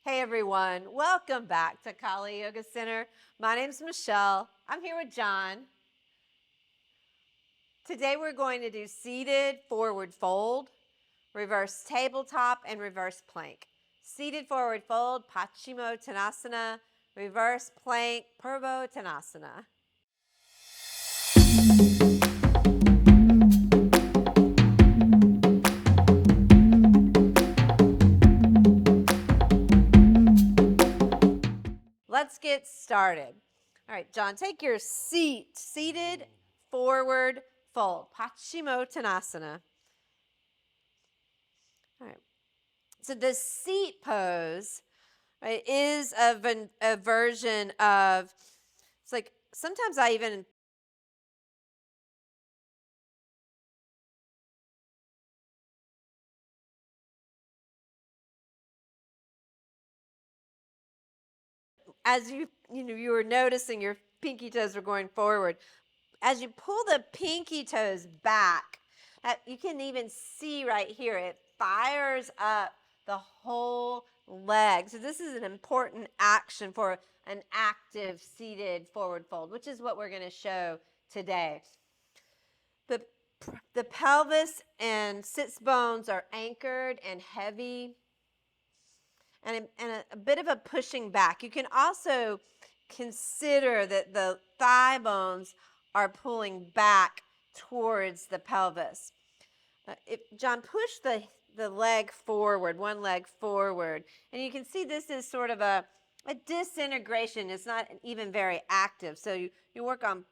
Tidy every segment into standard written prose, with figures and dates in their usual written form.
Hey everyone, welcome back to Khali Yoga Center. My name's Michelle. I'm here with John. Today we're going to do seated forward fold, reverse tabletop, and reverse plank. Seated forward fold, Paschimottanasana, reverse plank, Purvottanasana. Let's get started. All right, John, take your seat. Seated forward fold, Paschimottanasana. All right. So the seat pose, right, is a version of, it's like sometimes I even as you were noticing your pinky toes were going forward. As you pull the pinky toes back, you can even see right here, it fires up the whole leg. So this is an important action for an active seated forward fold, which is what we're going to show today. The pelvis and sits bones are anchored and heavy, and a bit of a pushing back. You can also consider that the thigh bones are pulling back towards the pelvis. John, push the leg forward, one leg forward, and you can see this is sort of a disintegration. It's not even very active. So you work on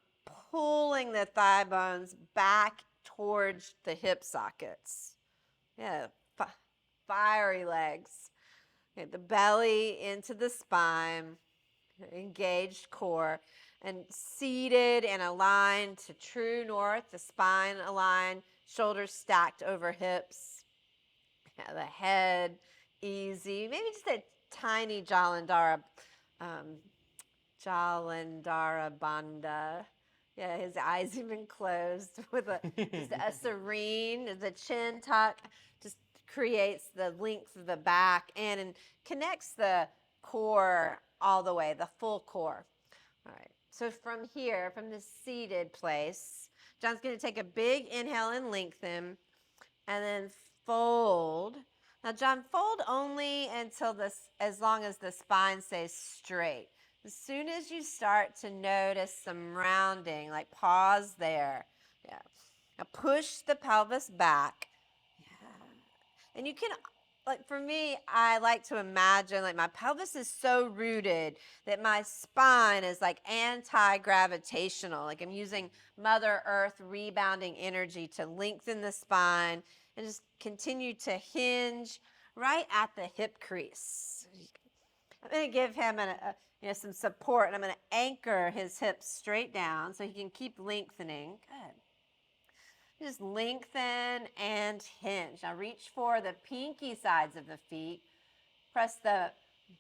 pulling the thigh bones back towards the hip sockets. Yeah, fiery legs. Okay, the belly into the spine, engaged core, and seated and aligned to true north, the spine aligned, shoulders stacked over hips, the head easy, maybe just a tiny Jalandhara Bandha. Yeah, his eyes even closed with just a serene, the chin tuck just creates the length of the back and connects the core all the way, the full core. All right, so from here, from the seated place, John's going to take a big inhale and lengthen, and then fold. Now, John, fold only until as long as the spine stays straight. As soon as you start to notice some rounding, like pause there. Yeah. Now push the pelvis back. Yeah. And you can, like for me, I like to imagine like my pelvis is so rooted that my spine is like anti-gravitational. Like I'm using Mother Earth rebounding energy to lengthen the spine and just continue to hinge right at the hip crease. I'm going to give him some support, and I'm going to anchor his hips straight down so he can keep lengthening. Good. Just lengthen and hinge. Now reach for the pinky sides of the feet. Press the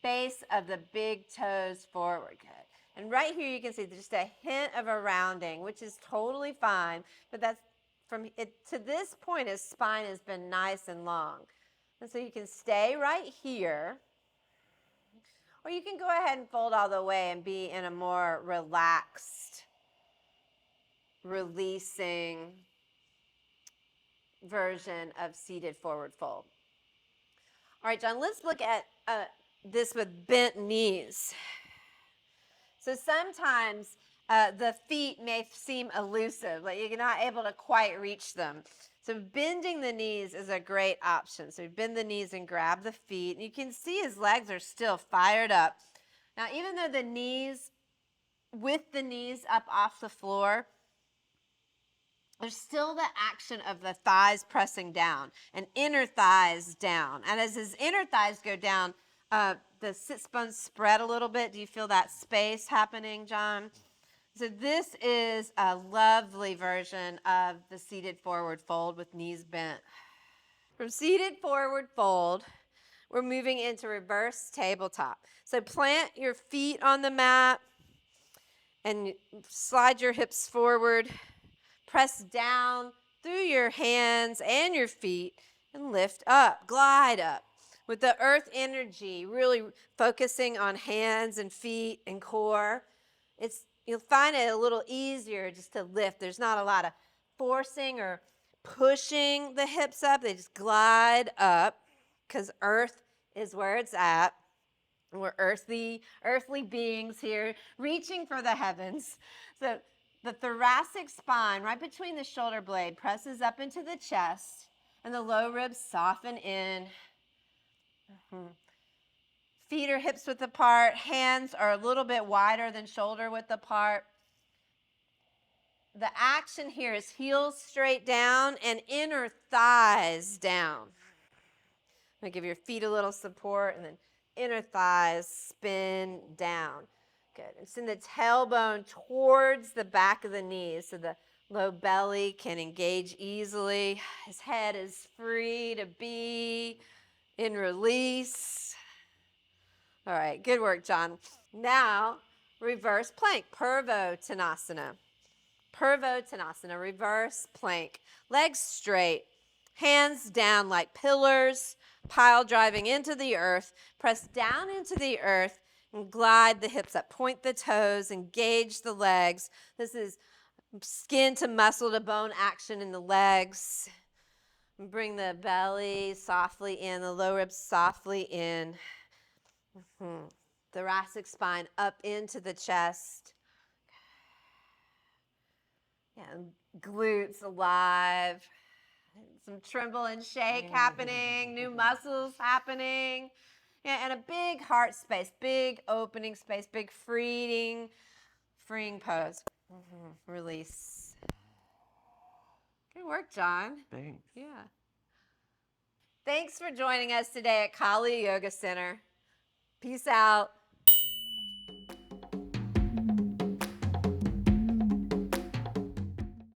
base of the big toes forward. Good. And right here you can see just a hint of a rounding, which is totally fine, but that's from it to this point his spine has been nice and long. And so you can stay right here. Or you can go ahead and fold all the way and be in a more relaxed, releasing version of seated forward fold. All right, John, let's look at this with bent knees. So sometimes the feet may seem elusive, like you're not able to quite reach them. So bending the knees is a great option. So you bend the knees and grab the feet. And you can see his legs are still fired up. Now, even though with the knees up off the floor, there's still the action of the thighs pressing down and inner thighs down. And as his inner thighs go down, the sits bones spread a little bit. Do you feel that space happening, John? So this is a lovely version of the seated forward fold with knees bent. From seated forward fold, we're moving into reverse tabletop. So plant your feet on the mat and slide your hips forward. Press down through your hands and your feet and lift up, glide up. With the earth energy, really focusing on hands and feet and core, you'll find it a little easier just to lift. There's not a lot of forcing or pushing the hips up. They just glide up because earth is where it's at. We're earthly beings here, reaching for the heavens. So the thoracic spine, right between the shoulder blade, presses up into the chest, and the low ribs soften in. Feet are hips width apart. Hands are a little bit wider than shoulder width apart. The action here is heels straight down and inner thighs down. I'm going to give your feet a little support, and then inner thighs spin down. Good. And send the tailbone towards the back of the knees so the low belly can engage easily. His head is free to be in release. All right, good work, John. Now, reverse plank, Purvottanasana. Purvottanasana, reverse plank. Legs straight, hands down like pillars, pile driving into the earth. Press down into the earth and glide the hips up. Point the toes, engage the legs. This is skin to muscle to bone action in the legs. Bring the belly softly in, the low ribs softly in. Thoracic spine up into the chest. Yeah, glutes alive. Some tremble and shake happening, new muscles happening. Yeah, and a big heart space, big opening space, big freeing pose. Release. Good work, John. Thanks. Yeah. Thanks for joining us today at Khali Yoga Center. Peace out.